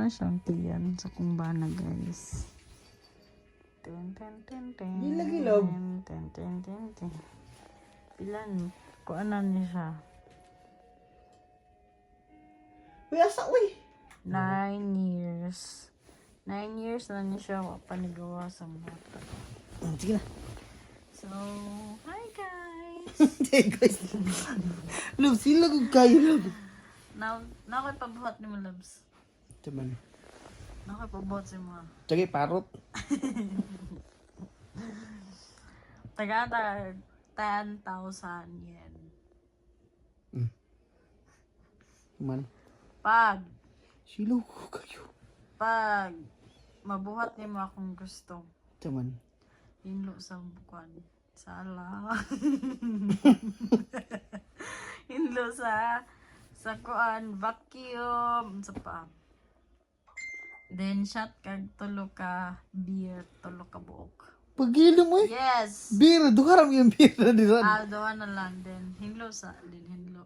na siyang tiyan sa kumbana, guys. Ten. Gilagilog. Ten. Pilan, kuanan niya siya. Uy, asa, uy. 9 years. 9 years na niya siya panigawa sa mata. Sige na. So, hi guys! Hey, guys. Love, sila kong kayo, love. Now ako'y pabuhat ni mo, loves. Taman. Now ako'y pabuhat si mo. Tsaka parot. Taga 10,000 yen. Man. Pag Sila ko kayo. mabuhat ni mo akong gusto. Taman. Hinlo sa bukuan. Sala. Hinlo sa kuan, vacuum, sa pa. Then shot kag tulo ka beer, tulo ka buok. Pagilo mo eh. Yes. Bira, duharam yung bira di ron. Doon na lang din. Hinlo sa din hinlo.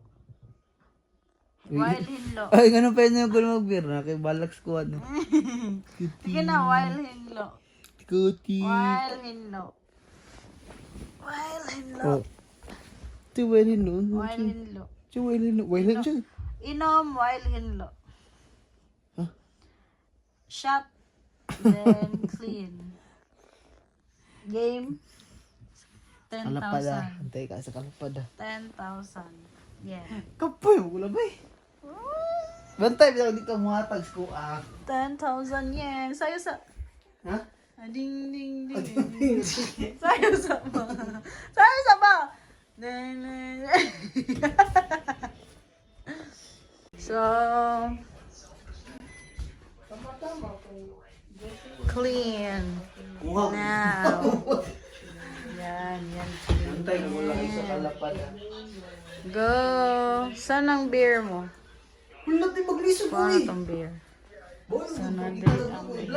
While hinlo. Ay, ganun pa yun yung gulo mag-bira. Kay balak squad. Sige na, while hinlo. Kuti. While hinlo. While hinlo. Oh. Tiwelin no. While hinlo. Tiwelin no. Wailan siya. Inom while hinlo. Huh? Shot. Then clean. Game. Kalapada. 10,000. Antay ka sa kalapada. 10,000. Yeah. Kapoy, wala ba eh. Bantay, bilang dito mga tags ko 10,000 yen. Sayo sa... Ha? Ding, ding, ding. Sayo sa ba? Sayo sa ba? So... Clean. Wow. Now. Yan. Bantay, wala sa kalapada. Go. Saan ang beer mo? Wala din maglisod ko Paano eh. tong beer? Boy, Sana din ang beer.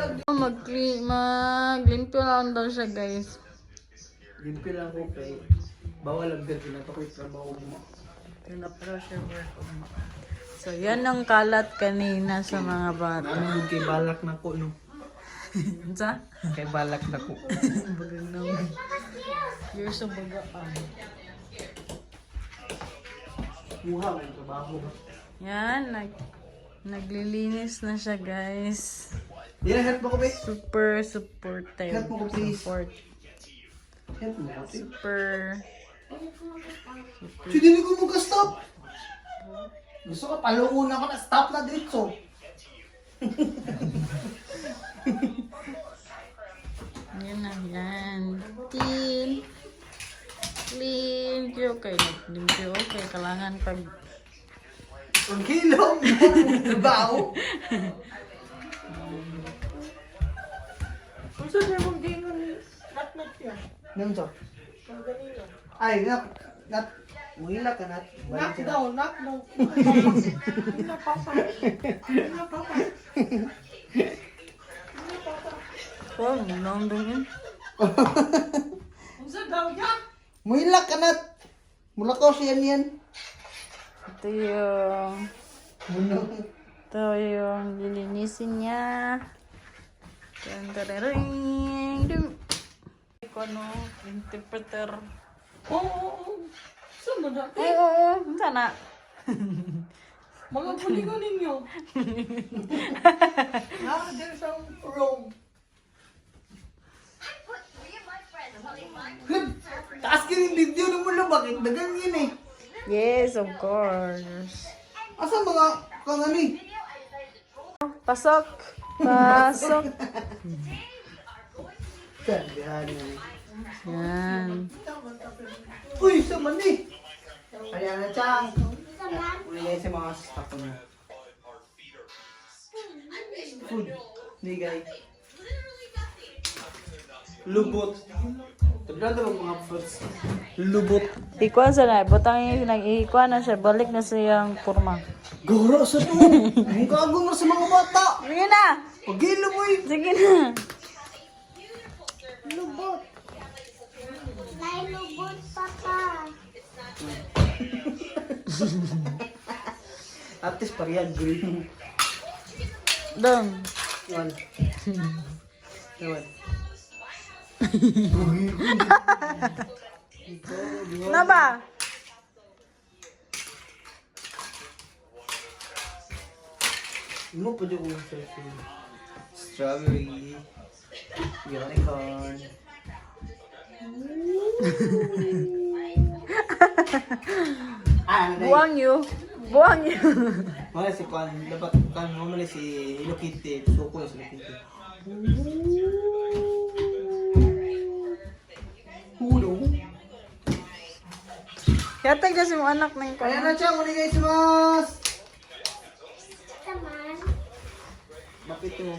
Maglimpyo lang daw siya, guys. Limpi lang ko kay. Bawal ang gabi na ito ko yung trabaho mo. Pina-pressure work mo. So, yan ang kalat kanina sa mga bata. Ano kay balak na ko no? Sa? Kay balak na ko. Bagang naman. You're so bagaan. Muha ang trabaho. Yan, naglilinis na siya, guys. Dila, help mo ko ba? Super supportive. Help mo ko, please. Support. Help mo ko. Super. Sige, hindi ko mag-stop. Gusto ka, palungon ako na stop na dito. Yan na, yan. Clean. Clean. Okay, naglimpyo. Okay, kailangan pag... Ang kilo. Trabaho. Kung saan niya mong gingon, nat-nat yan. Nang to? Ang ganito. Ay, nat. Muhila ka nat. Knock down, knock down. Pinapasa. Pinapasa. Oh, nang yun. Kung saan daw yan? Muhila ka nat. Mula ko siya yan. Ito yung lilinisin niya. Ring. Iko ano, interpreter. Oo. Saan mo na? Ay, oo. Sana. Mga pulingon ninyo. There's a room. Taas ka yung video na mula. Bakit dagan yun eh? Yes, of course. Asa mga kangani? Pasok. Sandihan na. Yan. Uy, sa mani. Kaya na chang. Ulit sa mga staff mo. Food. Ligay. Lubot. Taglado ng mga fruits. Lubot. Ikuan sa na. Butang ikuan na siya. Balik na siyang kurma. Goro sa to. Ang kagong na sa mga bata. Sige na. Pagilo mo eh. Sige na. Lubot. May lubot pa ka. At least pariyan green. Dong. One. One. Na ba? Mo pa dyan kung strawberry. Unicorn. Ano na Buang you. Buang you. Mali si Kwan, dapat kan mo mali si Hello Kitty, suko si Hello Kitty. Hulo. Yatag na si mo anak ng ko. Ayan na siya, muli guys, mas. Naman. Mapito mo.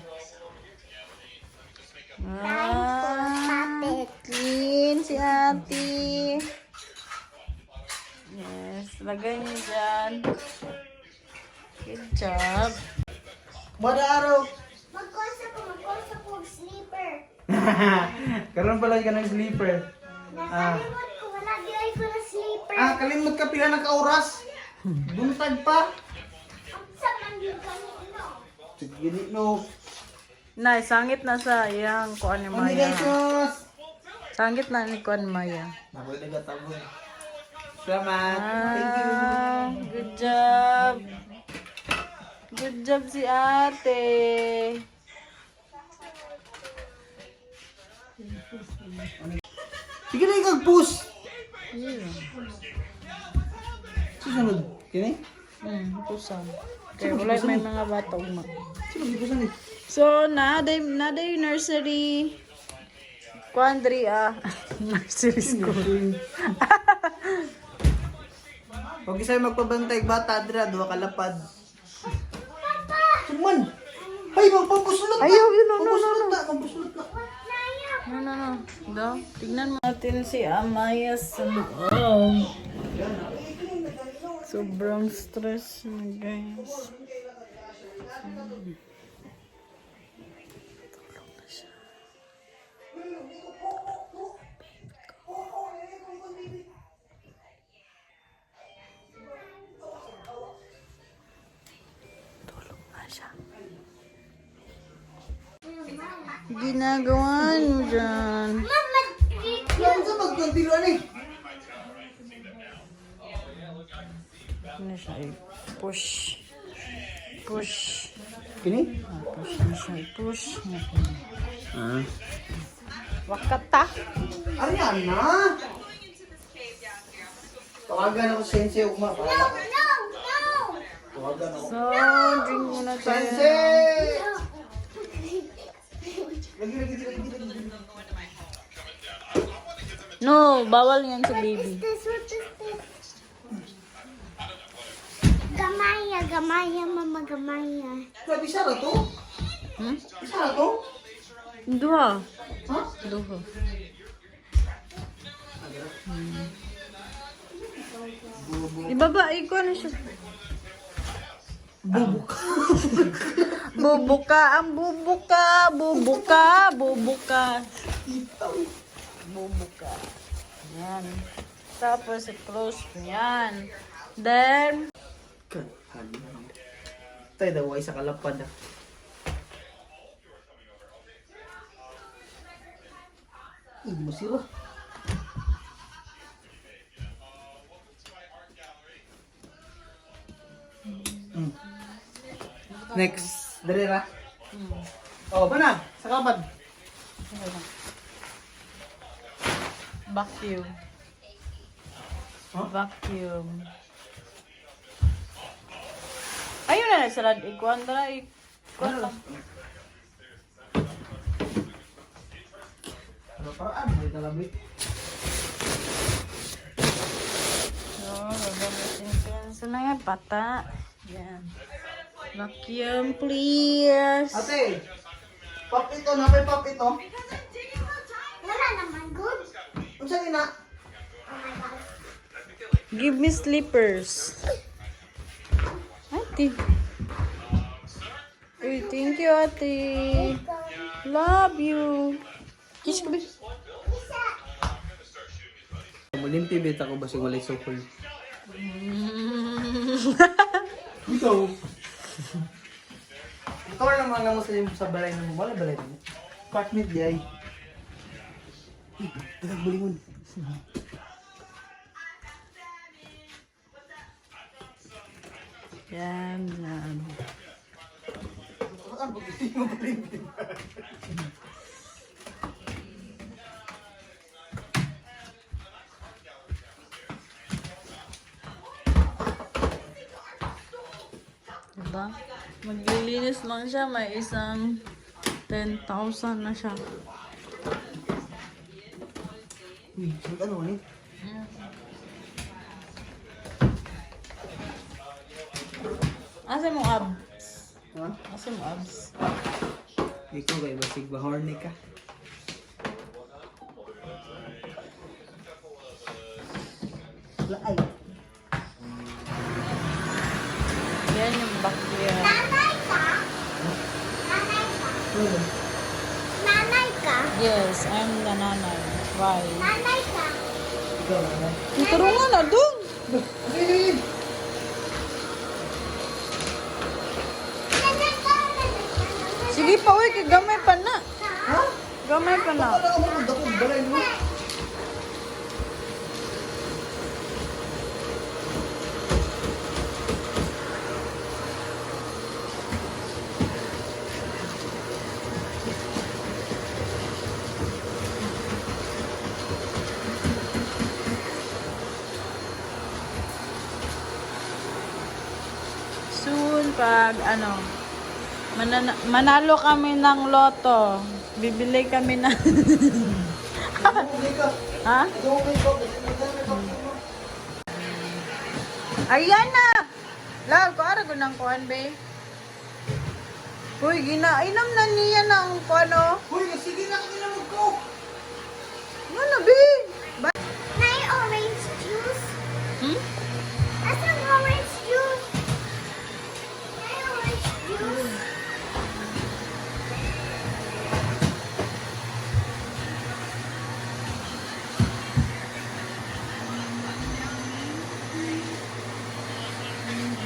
Clean si ate. Yes, lagay niyo dyan. Good job. Bada araw. Magkosa ko sleeper. Karon pala ka ng sleeper. Nakalimot ko, wala di ko na sleeper. Kalimot ka pila ng kauras. Buntag pa. Ang saman yung kanino. Sige, no. Nay, sangit na sa iyang kuan ni Muli Maya. guys, mas. Sangit na ni kuan Maya. Nakoy nagatabo. Salamat. Thank you. Good job. Good job si ate. Sige na ikag-push. Susunod. Kini? Pusan. Kaya wala may mga bata uma. Sino gipusan ni? So, naday nursery. Quandri nursery school. Huwag isa'y magpabantay bata, Adra, duha kalapad. Suman! Ay, magpapusulot na! Ayaw, yun, no. Magpapusulot na, magpapusulot na. No. Do, tignan mo natin si Amaya sa loob. Sobrang stress na, guys. Tulog na siya. Tulog na siya. Ginagawa mo dyan. Mama, Yan sa magkontinuan eh. Ano siya i-push. Push. Kini? Push na siya i-push. Ah. Wakata. Ariana! Tawagan ako sensei ugma. no. Tawagan ako. So, drink muna tayo. Sensei! Lagi. No, bawal yan sa baby. What is this? Gamaya, mama, gamaya. Grabe siya na to? Hmm? Siya na to? Duha. Ha? Duha. Ibaba, ko na siya. Bubuk. Bubuka, ang bubuka, bubuka, bubuka. Bubuka. Yan. Tapos, i-close mo yan. Then, Tayo daw ay sa kalapad ah. Hindi mo sila. Next, dali ra. Oh, bana, sa kalapad. vacuum. Huh? Vacuum. Ayun na, salad. Ikuan na, ikuan lang. Ano paraan? May talabit. So, gagamitin ko yan sa mga pata. Yan. Vacuum, please. Ate, pop ito, napay pop ito. Wala naman good. Ang saan ina? Oh my God. Give me slippers. Ate. Uy, thank you, ate. Love you. Kiss ko, bis. Isa. Mulimpi beta ko basig walay sukol. Ikaw. Ito naman na mo sa balay na mo. Wala balay na mo. Apartment di ay. Dagang bulingon. Yan, yan. Ang bugising mo bulingon. Diba? Maglilinis lang siya, may isang 10,000 na siya. Uy, ano eh? Asa mo abs? Ha? Asa mo abs? Ikaw kay basig ba horny ka? Ay. Yan yung backyard. Nanay ka? Nanay ka? Nanay ka? Yes, I'm the nanay. Why? Nanay ka? Ikaw na. Turungan na dun! Ay. Sige pa, uy, kay gamay pa na. Ha? Gamay pa na. Wala ako dako balay mo. Soon, pag ano, manalo kami ng loto, bibili kami na. Okay ka. Ha? Okay ka. Ayan na! Lag, ko ara ko ng kuhan, be. Uy, ginainom na niya ng kuano. Uy, sige na kami na mag-cook. Ano, be? May orange juice? Hmm? That's an orange juice. May orange juice.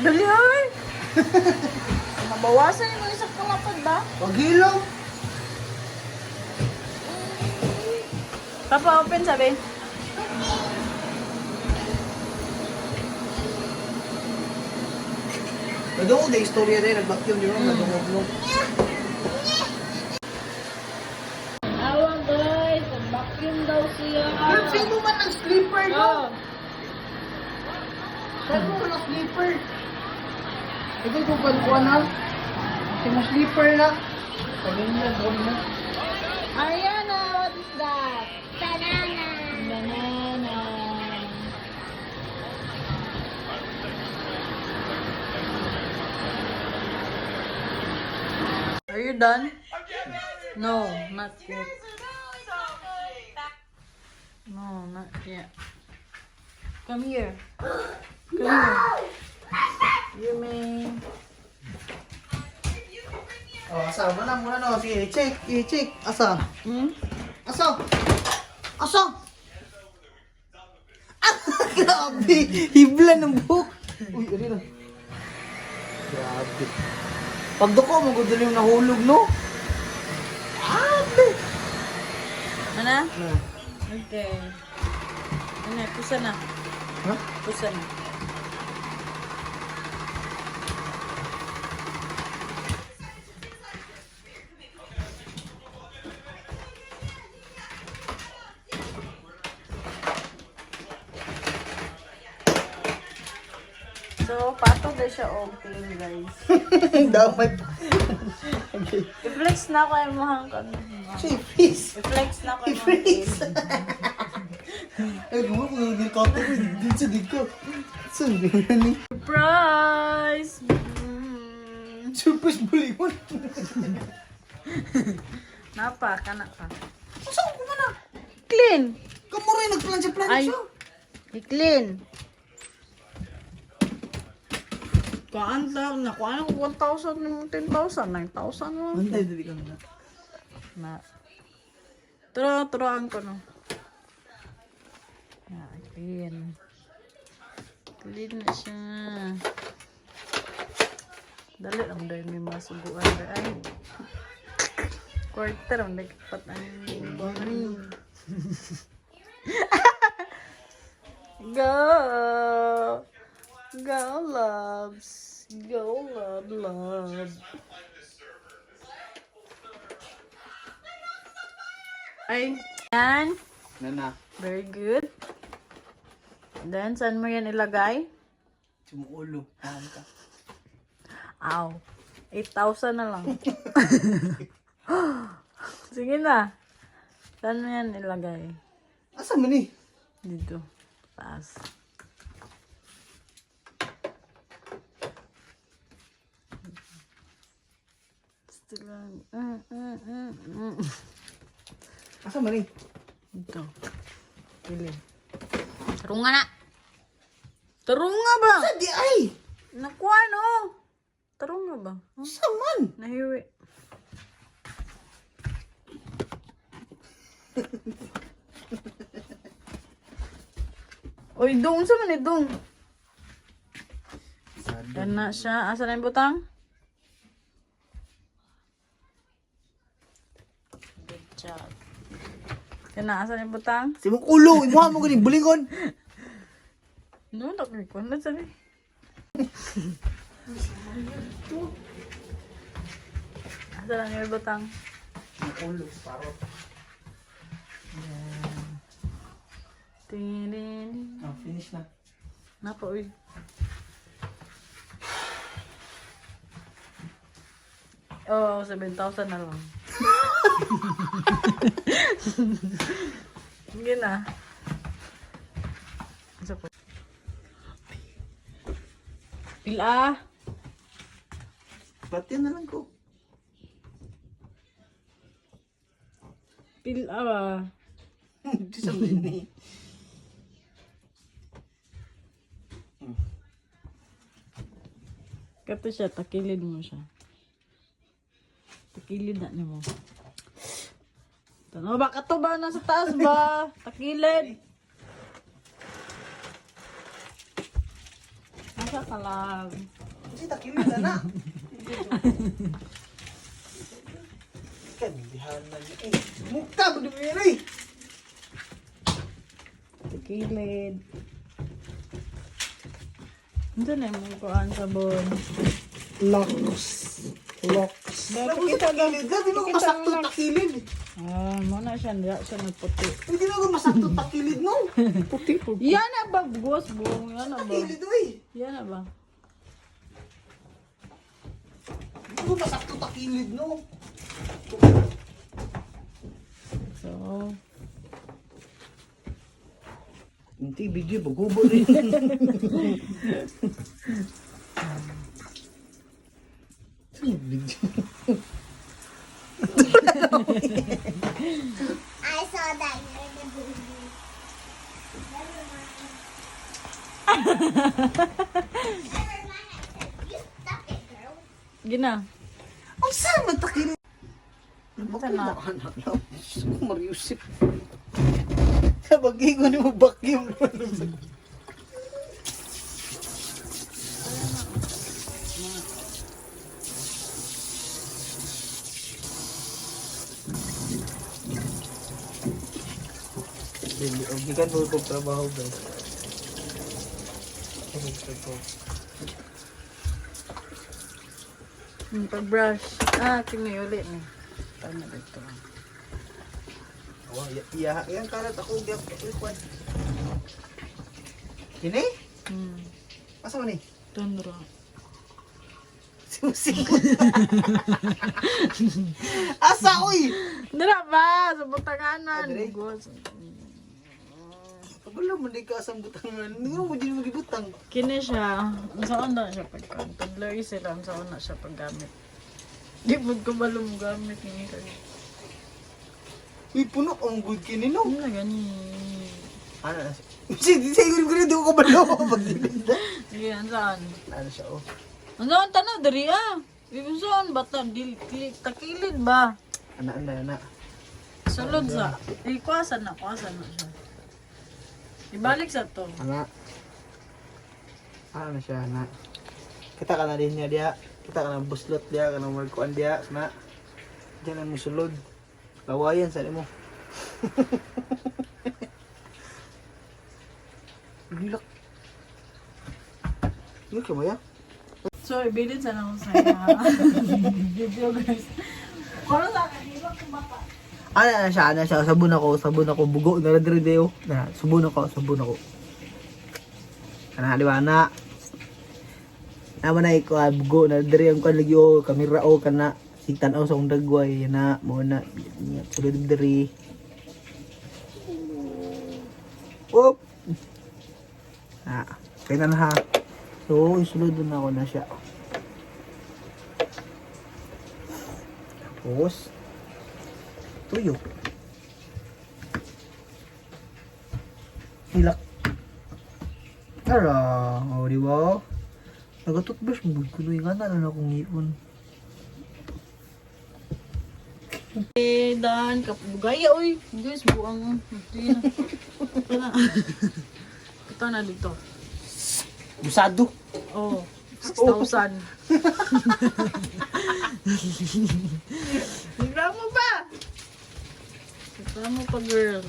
Dali, ay! Nabawasan yung isang kalapad ba? Wag ilaw. Papa, open sabi. Nadungog na istorya rin. Nag-vacuum di ba? Nadungog mo. Awa guys, vacuum daw siya. Ba't sino man ang sleeper no? Oh. Sino man ang sleeper? Ito kung pagkuhan na. Sino sleeper na? Pagin na, doon na. Ayan na, what is that? Banana. Banana. Are you done? No, not yet. No, not yet. Come here. Come here. You may... Oh, asa? Muna no. Sige, i-check. Asa? Hmm? Asa? Asa? Ah, grabe! Hibla ng buhok. Uy, ari na. Grabe. Pagduko mo, gusto yung nahulog, no? Grabe! Ano? Na. Okay. Ano, pusa na. Ha? Pusa na. So, pato na siya open, guys. Damay pa. Okay. I-flex na ako yung mahang ka. Say, please. I-flex na ako yung Please. Ay, gumawa ko ng kape ko. Dito sa dito. Saan ba ni? Surprise! Surprise bulingon. Napa, kana ka. Saan ko na? Clean! Kamuray nagplansya-plansya. Ay. I-clean. Kaan lang, nakuha ko 1,000, 10,000, 9,000 lang. Antay, dali ka na. Na. Turuan ko no. Clean. Clean na siya. Dali lang dahil may masuguan na ay. Quarter ang nagpat ang boring. Go! Go, loves! Go, love. Ay, yan. Nana. Very good. Then, saan mo yan ilagay? Sumuulo. Tahan ka. Ow. 8,000 na lang. Sige na. Saan mo yan ilagay? Asa mo ni? Dito. Taas. Gusto lang. Asa mo ni? Dito. Pili. Tarunga na. Tarunga ba? Asa di ay? Nakuha no. Tarunga ba? Asa man? Nahiwi. Uy, dong. Saan man eh, dong? Yan na siya. Asa na yung butang? Good job. Yan na. Asa na yung butang? Sumuulo. Imuha mo ganing bulingon. No, nakikon na saan eh. Asa na yung butang? Sumuulo. Paro. Tinin. Ah, finish na. Napa, uy. Oh, 7,000 na lang. Sige na. Isa po. Pila. Pati na lang ko. Pila ba? Di sa mini. Kato siya, takilid mo siya. Takilid na niyo mo. Tanaw ba? Kato ba? Nasa taas ba? Takilid. Nasa ka lang. Kasi takilid na na. Kandihan na niya. Eh, mukta mo dumiri. Takilid. Ito na yung kuhaan sabon. Locks. Locks. Dapat Tapos kita sa takilid ka, di ba ko masakto takilid? Ah, muna siya. Hindi siya nagputi. Hindi na ko masakto takilid, no? Puti. Yan na ba, boss? Buong yan na ba? Takilid, uy. Yan na ba? Hindi ko masakto takilid, no? So, Hindi, video, bagubo rin. Video. I saw that you're the baby. Never mind. Never mind. You stop it, girl. gina. Ang saan man takilid? Ito na. Anak lang. Gusto ko mariusip. Sabagay ko ni mo vacuum. Hindi ka mo pagtrabaho ba? Pag-brush. Ah, kini ulit ni. Tama dito. Oh, iya, yan karat ako gyap ikwan. Kini? Asa man ni? Tundra. Simusikot. Asa oy? Dira ba? Sa butanganan. Ah, dire? Gwas. Wala man di ka asang butangan. Hindi mo din magibutang. Kini siya. Saan na siya pagkan? Tadlay sila. Saan na siya paggamit. Di po ko ba lumugamit ni kayo. Uy, puno ang good kini no. Ano na gani? Ano na siya? Siguro ko ko balo pagdilid. Sige, saan? Ano siya oh. Ano ang tanaw? Dari ah. Ibig saan? Bata, takilid ba? Ana. Sulod sa. Kuwasan na siya. Ibalik sa to. Ana. Ano na siya ana. Kita ka na din niya dia. Kita ka ng buslot dia, ka ng magkuan dia, sana. Diyan ang musulod. Lawayan sa mo. Gilak. Ano ka ba ya? So, ibilin sa lang sa video guys. Kung sa akin, iba kumaka. Ano na siya, sabon ako, bugo, naradrideo. Na, sabon ako. Kana, di ba, na? Naman na iko, bugo, naradiri ang kan lagi, kamera, kana, sigtan sa kong dagway, na, muna, sulod diri. Oop! Kaya na ha. So, isulod na ako na siya. Tapos, tuyo. Hilak. Ara, o di ba? Nagatutbrush mo, kunoy nga na akong ngipon. Dan, kapugaya, uy. Guys, buang. Ito na. Ito na dito. Busado. Oh, 6,000. Reklamo pa! Reklamo pa, girl.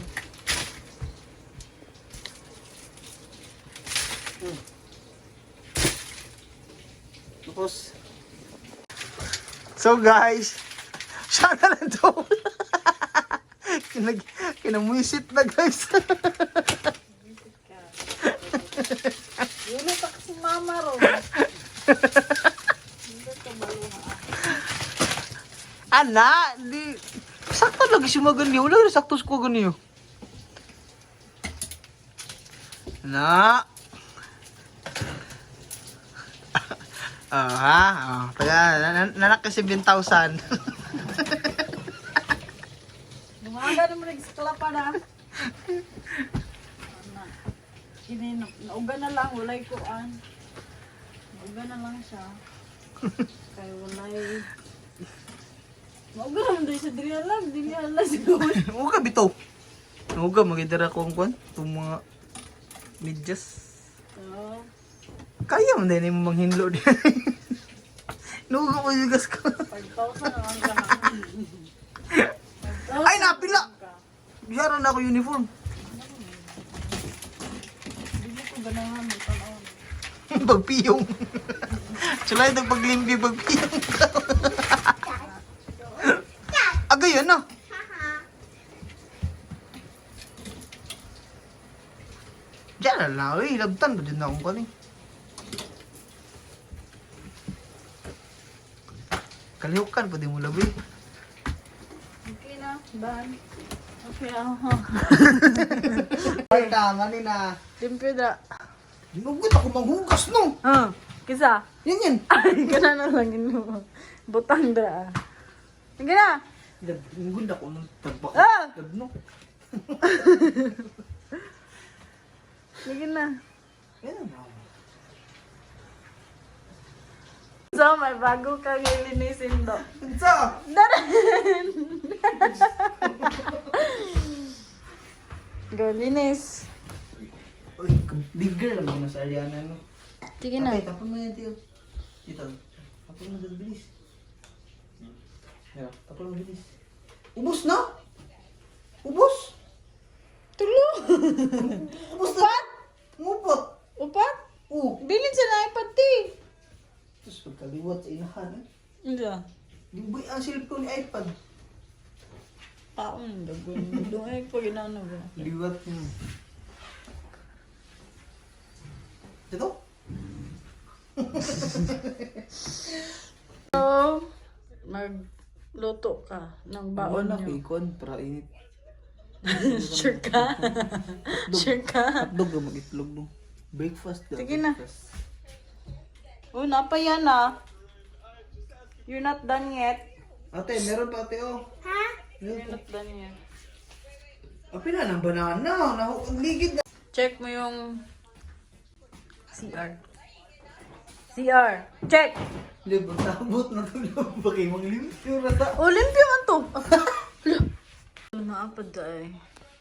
Tapos, so guys, siya na lang to. Kinamuisit na guys. Yulo pa kasi mama ro. Ana, di sakto lagi si magani. Wala rin sakto ko gani. Na. Kaya nanak kasi 7,000. Lumaga naman nagsikla pa na. Ini nauga na lang, walay kuan. Nauga na lang siya. Kaya walay. Nauga naman doon sa dili alam siguro. Huwag ka bitaw. Huwag ka magidara ko ang kwan. Itong mga medyas. So, Kaya mo din yung manghinlo din. Nuga mo yung gas ko. 5,000 naman ka na. Ay, napila! Biyara na ako uniform. Hindi ko ganahan, may panahon. Pagpiyong. Sulay ng paglimbi, pagpiyong ka. Agay yan na. Diyan na lang, labtan ba din na akong kaling. Kalihukan pa din mo labi. Okay na, ban. Okay, Ay, tama ni na. Limpyo da. Ginugot ako manghugas no. Kisa? Yan yan. Ay, gana na lang yun. Butang da. Sige na. Gunda ko ng tagbak. Ah! Labno. Sige na. Yan na. So, may bago kang ilinisin do. Sa? Daran! Go, linis. Uy, big girl lang mo sa Ariana no. Sige na. Okay, tapon mo yan tiyo. Dito. Tapon mo dito bilis. Yeah, tapon mo bilis. Ubus na? Ubus? Tulo! Ubus na? Ngupot. Upat? Oo. Bilin sa na pati. Tapos pagkaliwat sa inahan eh. Hindi. Liboy ang cellphone ni iPad. Taon, dagon. Doon ay pag inano ba? Liwat mo. Ito? So, magluto ka ng baon na nyo. ikon para init. Sure ka? Sure ka? Hotdog na mag-itlog no. Breakfast daw. Sige na. Breakfast. Oh, napa yan ah. You're not done yet. Ate, meron pa ate oh. Ha? You're not done yet. Apila ng banana. Ang ligid na. Check mo yung CR. CR. Check! Libo, sabot na ito. Bakit mong limpyo na ta. Olympia man to.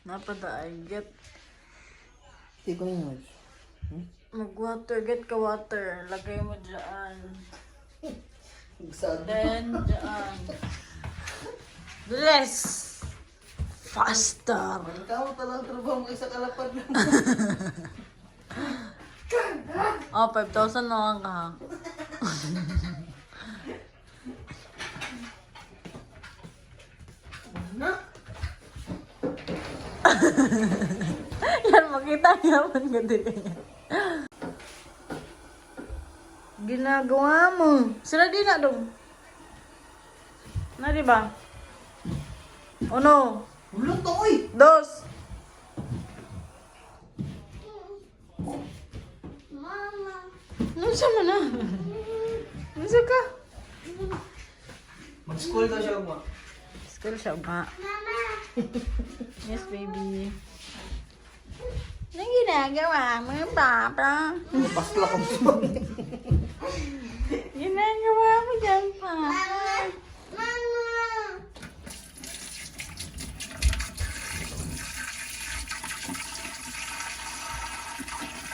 Naapadaay. Get Hindi ko yun. mag-water. Get ka water. Lagay mo dyan. Sad. Then, dyan. Bilis! Faster! Ikaw talang trabaho mo isa kalapad lang. Oh, 5,000 naman ka. Na? Yan, makita niya man ganda niya. Ginagawa mo. Sila di na dong. Na di ba? Uno, Ulong to, oy! dos. Mama. Nasa mo na? Nasa ka? Mag-school daw siya mo. School siya ba? Mama. Yes, baby. Anong ginagawa mo, Papa? Pasla ko. Ginagawa mo dyan, Papa. Mama.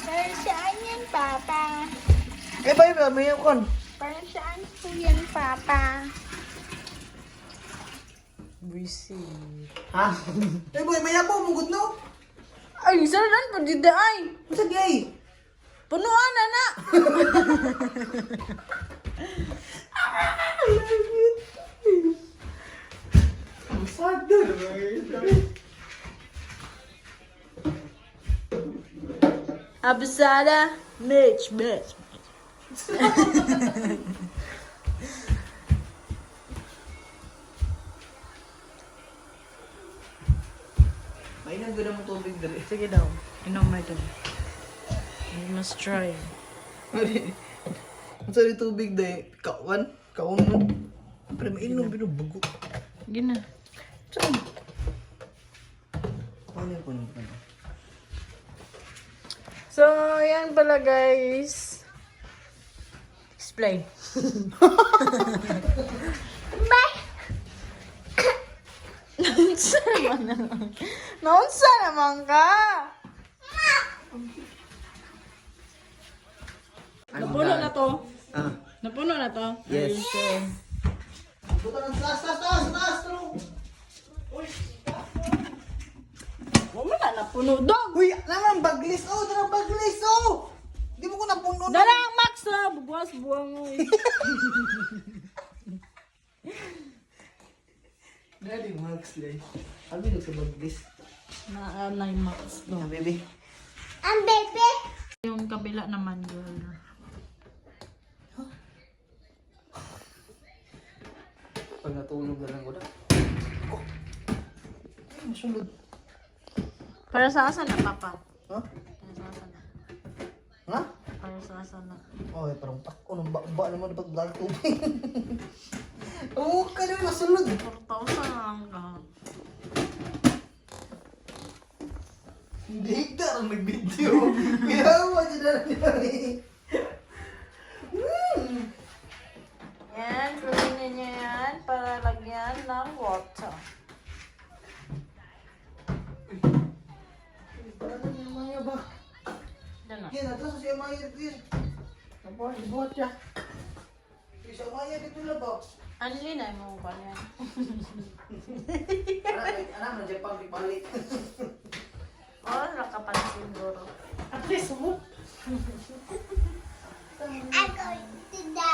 Para saan yan, Papa? Eh, bayo ba? May kon. Para saan po yan, Papa? Busy. Ha? Eh, boy, may yapo mong good no? Ay, saradan pa di ay. Masa di ay? Punuan na na. Ang sad doon. Abisada, Mitch. May nang ganda mo tubig dali. Sige daw. Inom mo ito. You must try. Ang sari tubig dahil. Kawan? Kawan mo? Pero mainom, binubugo. Gina. Saan? Paano ko nung pala? So, yan pala guys. Explain. Naunsa naman. Naunsa naman ka. Napuno na to. Ah, Napuno na to. yes. Okay. Buta ng taas, true. Huwag mo na napuno. Dog! Uy, naman baglis. Oh, darang baglis. Oh! Di mo ko napuno na. Dala ang max na! Bubuwas buwang mo eh. Daddy Max Lay. Sabi nyo sa baglis. Naanay max Ah, baby. Ang bebe. Yung kabila naman girl. Pag natulog na lang ko na. Oh. Ay, masulod. Para sa asa na, Papa? Ha? Para sa asa na. Ha? Para sa asa na. Ay, parang tako ng ba naman dapat dalang tubig. Oo, ka naman masulod. 4,000 na lang ka. Hindi ka ang nag-video. Kaya mo, dyan na lang. Yan, gawin niyo yan para lagyan ng water. Parang yung mga ba? Yan na. Yan, atas siya Maya din. Tapos, ibuhat siya. Siya Maya dito na ba? Ano yun ay mo ba yan? Anak, nandiyan pang balik. Oh, nakapansin siguro. At least, mo. Ako, tida.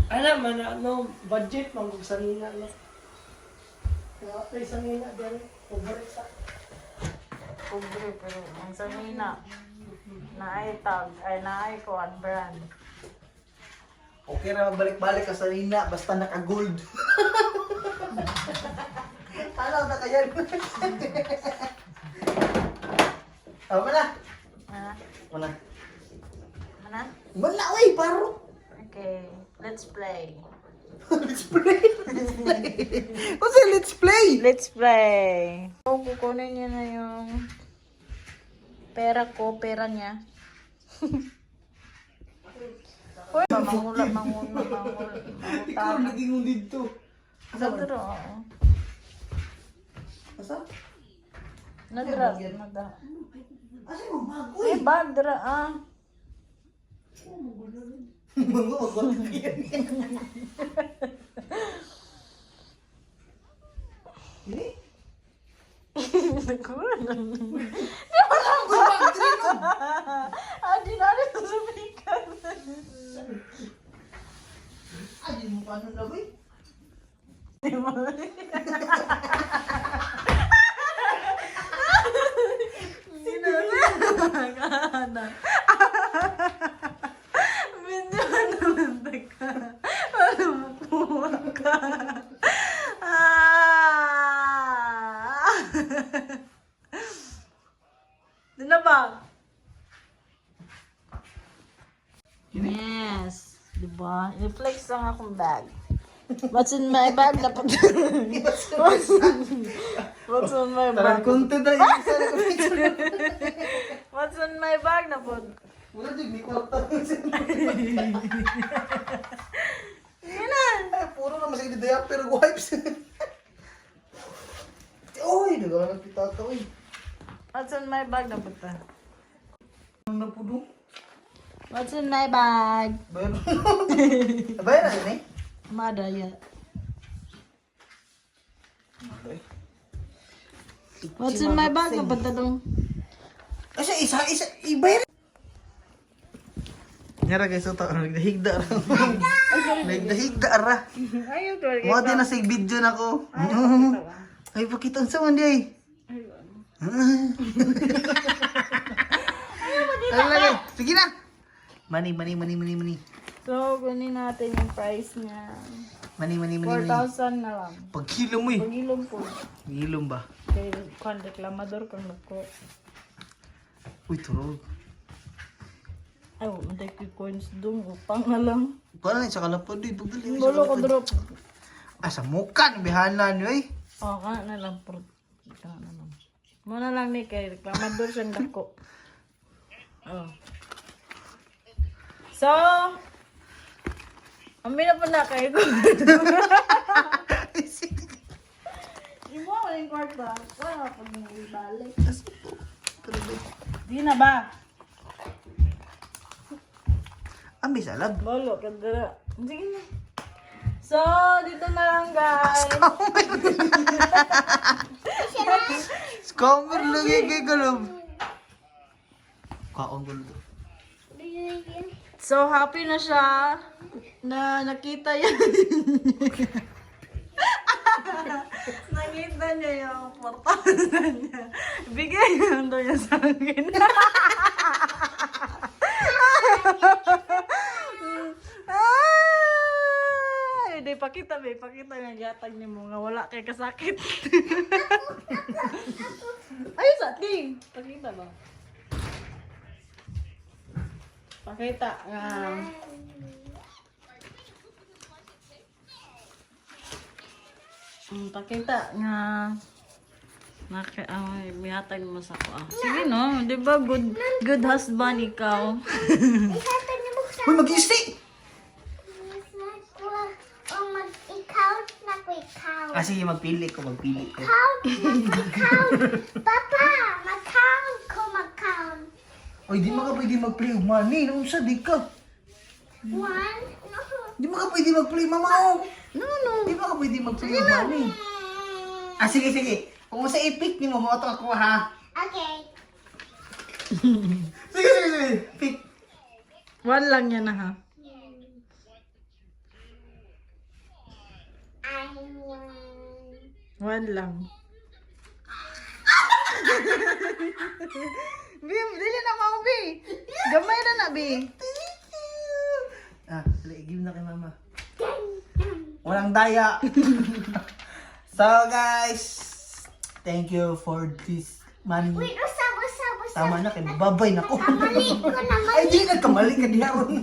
Alam man, ano, budget, manggug sa nina, no? Kaya ito isang nina, dyan, overit sa. Kubre, pero ang sanina. Naay tag, ay naay ko at brand. Okay na balik-balik ka sa nina, basta naka-gold. Tanaw na kayan. Tama na. Ha? Mana? Mana? Wala, uy, paro. Okay, let's play. Let's play. What's a let's play? Let's play. So, kukunin niya na yung pera ko, pera niya. Uy, mangula. Ikaw naging dito. Nadra. Asa? Nadra. Asa mo, mag? Eh, Uy! badra ah. Mga magwala yan. Ini? Adi na rin sa sumikat. Ay, mo paano na ba eh? Sino na? Medyo nalandag ka. Alam mo po ka. Di na ba? Yes. Diba? I-flex lang akong bag. What's in my bag? Dapat. What's in my Tarang bag? content na yung isa na picture. What's in my bag na po? Wala din, may kwarta. Yun na. Puro na masakit na pero wipes. Uy, nagawa ng pitata, uy. What's in my bag na po ta? Ano na po doon? What's in my bag? Bayan na. Bayan na yun eh. Madaya. What's in my bag na po ta dong? Kasi isa, ibayan. Ngara guys, ito, nagdahigda ra. Nagdahigda ra. Ayaw to. Mga din nasa video na ko. Ay, pakita sa man di ay. Ay, lagi. Sige na. Money. So, kunin natin yung price niya. Money. 4,000 na lang. Pag kilo mo eh. Pag-ilong po. Ilong ba? Kaya kung reklamador kang nagko. Uy, turog. Ay, matay ko yung coins doon. Upang na lang. Paano na sa kalapod eh? Pagdali. Bolo ko drop. Ah, sa mukha. Bihanan nyo eh. O, ka na lang. Ka na lang. Muna lang ni kay reklamador siyang dako. Oh. So, ambil na po na kayo ko. Imo ako yung kwarta. Wala pa pag balik. Di na ba? Ambis alab. Bolo, kadara. Sige na. So, dito na lang guys. Scammer lagi kay kalab. Kaong gulo. So, happy na siya na nakita yan. Nakita niya yung portada niya. Bigay yun daw niya sa akin. Ay, di pakita nga gatag niya mo nga wala kay kasakit. Ay, sa ting. Pakita ba? Pakita nga. Pakita nga. Mihatag mo sa ko. Sige no, di ba good husband ikaw? Uy, mag-isti! Mag-count na ko i-count. Ah, sige, magpili ko. Count na count. Papa, mag-count ko mag-count. Oy, di maka pwede mag-play of money. Nung sa di ka. One. No. Di maka pwede mag-play, mama oh. No. Di maka pwede mag-play of money. Ah, sige. Kung sa i-pick ni mo, ito ako ha. Okay. Sige. Pick. One lang yan na ha. I want. One lang. Bim, dili na mo, Bi. Gamay na na, Bi. Ah, give na kay mama. Walang daya. So guys, thank you for this money. Wait, usa. Tama na kay babay na ko. Kamali ko naman. Ay, di nagkamali ka diharon.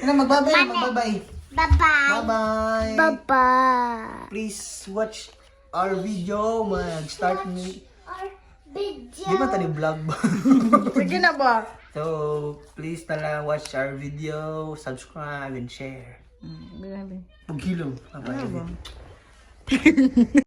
Ano, magbabay. Bye-bye. Bye-bye. Bye-bye. Please watch our video. Mag-start ni... Or video. Di ba tali vlog ba? Sige na ba? So, please tala watch our video, subscribe, and share. Bi. Paghilom. Ano ba?